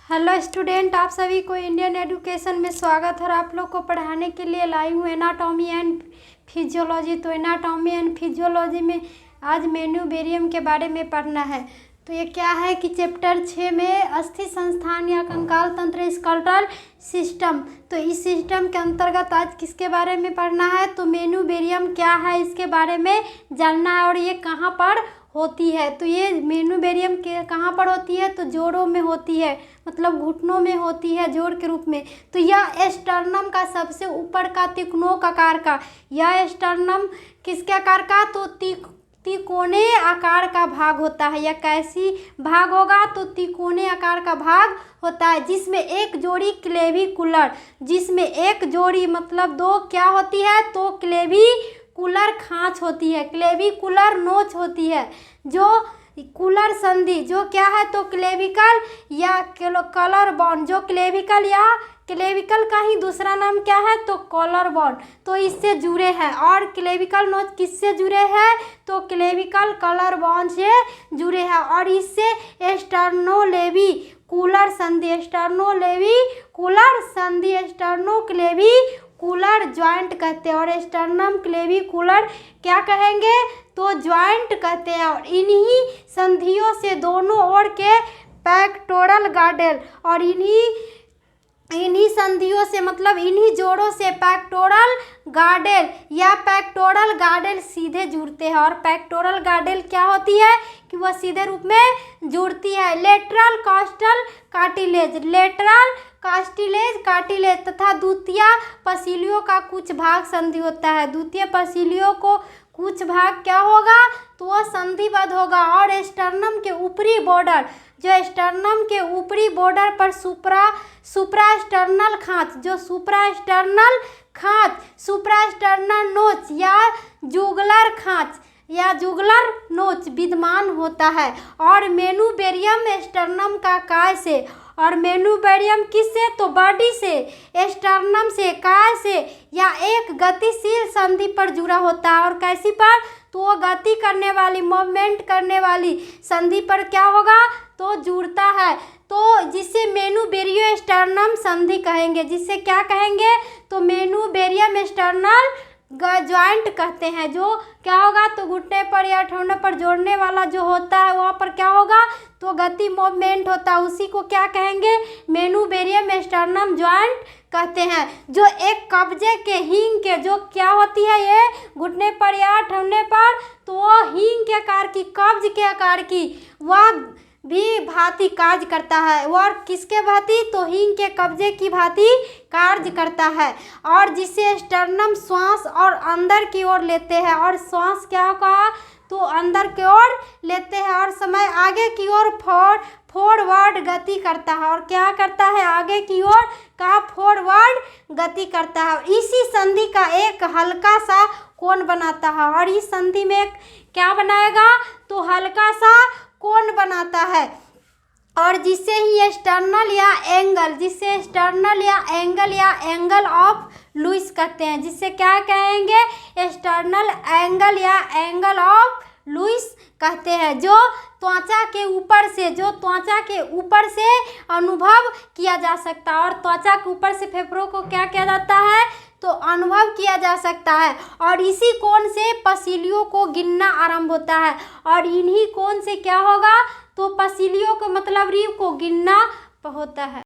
Hello student, आप सभी को इंडियन एजुकेशन में स्वागत है और आप लोग को पढ़ाने के लिए लाई हूँ एनाटॉमी एंड फिजियोलॉजी। तो एनाटॉमी एंड फिजियोलॉजी में आज मेन्यूबेरियम के बारे में पढ़ना है। तो ये क्या है कि चैप्टर 6 में अस्थि संस्थान या कंकाल तंत्र स्केलेटल सिस्टम। तो इस सिस्टम के अंतर्गत आज किसके बारे में पढ़ना है, तो मेन्यूबेरियम क्या है इसके बारे में जानना है और ये कहाँ पर होती है। तो ये मेन्यूबेरियम के कहाँ पर होती है, तो जोड़ों में होती है, मतलब घुटनों में होती है जोड़ के रूप में। तो यह स्टर्नम का सबसे ऊपर का तिकोनों आकार का, यह स्टर्नम किसके आकार का, तो तिकोने आकार का भाग होता है। यह कैसी भाग होगा, तो तिकोने आकार का भाग होता है जिसमें एक जोड़ी क्लेविकुलर, जिसमें एक जोड़ी मतलब दो क्या होती है, तो क्लेविकुलर खांच होती है, क्लेविकुलर नोच होती है। जो कुलर संधि जो क्या है, तो क्लेविकल या कलर बॉन्ड, जो क्लेविकल या क्लेविकल का ही दूसरा नाम क्या है, तो कॉलर बॉन्ड, तो इससे जुड़े हैं। और क्लेविकल नोच किससे जुड़े हैं, तो क्लेविकल कलर बॉन्ड से जुड़े हैं। और इससे स्टर्नोलेवी कूलर संधि, स्टर्नोलेवी कूलर संधि, स्टर्नोक्लेवी कूलर ज्वाइंट कहते हैं और स्टर्नम क्लेविकुलर क्या कहेंगे, तो ज्वाइंट कहते हैं। और इन्हीं संधियों से दोनों ओर के पेक्टोरल गार्डेल और इन्हीं संधियों से मतलब इन्हीं जोड़ों से पेक्टोरल गार्डेल या पेक्टोरल गार्डेल सीधे जुड़ते हैं। और पेक्टोरल गार्डेल क्या होती है कि वह सीधे रूप में जुड़ती है। Lateral costal cartilage, lateral cartilage cartilage तथा द्वितीय पसीलियों का कुछ भाग संधि होता है। द्वितीय पसीलियों को कुछ भाग क्या होगा, तो वह संधिबद्ध होगा। और स्टर्नम के ऊपरी बॉर्डर, जो स्टर्नम के ऊपरी बॉर्डर पर सुप्रास्टर्नल खांच, जो सुप्रास्टर्नल खांच, सुप्रास्टर्नल नोच या जुगलर खांच या जुगलर नोच विद्यमान होता है। और मेन्यूबेरियम स्टर्नम का काय से, और मेन्यूबेरियम किससे, तो बॉडी से, स्टर्नम से, काय से या एक गतिशील संधि पर जुड़ा होता है। और कैसी पर, तो वो गति करने वाली, मूवमेंट करने वाली संधि पर क्या होगा, तो जुड़ता है। तो जिसे मेन्यूबेरियो स्टर्नम संधि कहेंगे, जिससे क्या कहेंगे, तो मेन्यूबेरियम स्टर्नल ज्वाइंट कहते हैं। जो क्या होगा, तो घुटने पर या ठोड़ने पर जोड़ने वाला जो होता है वहाँ पर क्या होगा, तो गति मूवमेंट होता है, उसी को क्या कहेंगे, मेन्यूबेरियम स्टर्नम ज्वाइंट कहते हैं। जो एक कब्जे के हींग के जो क्या होती है, ये घुटने पर या ठोड़ने पर, तो वो हींग के आकार की, कब्ज के आकार की वह भी भांति कार्य करता है। और किसके भांति, तो हींग के कब्जे की भांति कार्य करता है। और जिसे स्टर्नम श्वास और अंदर की ओर लेते हैं, और श्वास क्या कहा, तो अंदर की ओर लेते हैं और समय आगे की ओर फॉरवर्ड गति करता है। और क्या करता है, आगे की ओर का फॉरवर्ड गति करता है। इसी संधि का एक हल्का सा कोण बनाता है। और इस संधि में क्या बनाएगा, तो हल्का सा कोण बनाता है। और जिसे ही स्टर्नल या एंगल, जिसे स्टर्नल या एंगल ऑफ लुईस कहते हैं, जिसे क्या कहेंगे, स्टर्नल एंगल या एंगल ऑफ लुईस कहते हैं। जो त्वचा के ऊपर से, जो त्वचा के ऊपर से अनुभव किया जा सकता है। और त्वचा के ऊपर से फेफड़ों को क्या किया जाता है, तो अनुभव किया जा सकता है। और इसी कोण से पसीलियों को गिनना आरंभ होता है। और इन्हीं कोण से क्या होगा, तो पसीलियों को मतलब रीढ़ को गिनना होता है।